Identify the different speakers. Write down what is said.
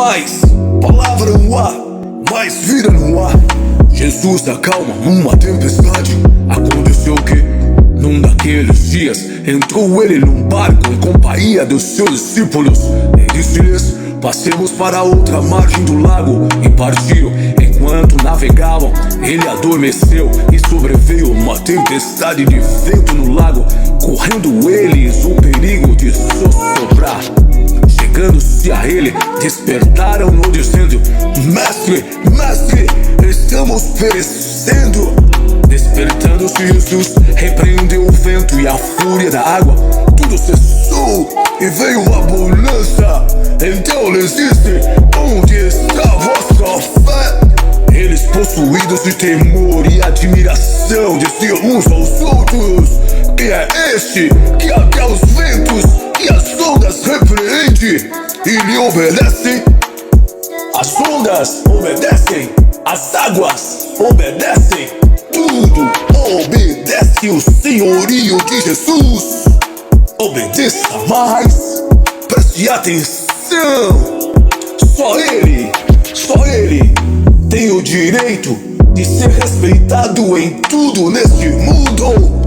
Speaker 1: mais. Palavra no ar, mais vida no ar. Jesus acalma uma tempestade. Aconteceu que num daqueles dias entrou ele num barco em companhia dos seus discípulos e disse-lhes: passemos para outra margem do lago. E partiram. Enquanto navegavam, ele adormeceu e sobreveio uma tempestade de vento no lago, correndo eles o perigo de sossobrar. Chegando-se a ele, despertaram-no dizendo: Mestre, Mestre, estamos perecendo. Despertando-se Jesus, repreendeu o vento e a fúria da água. Tudo cessou e veio a bonança. Então lhes disse: onde está a vossa fé? Eles, possuídos de temor e admiração, diziam uns aos outros: quem é este que até os ventos e as ondas repreende e lhe obedecem? As ondas obedecem, as águas obedecem, tudo obedece o senhorio de Jesus. Obedeça mais, preste atenção. Só Ele tem o direito de ser respeitado em tudo neste mundo.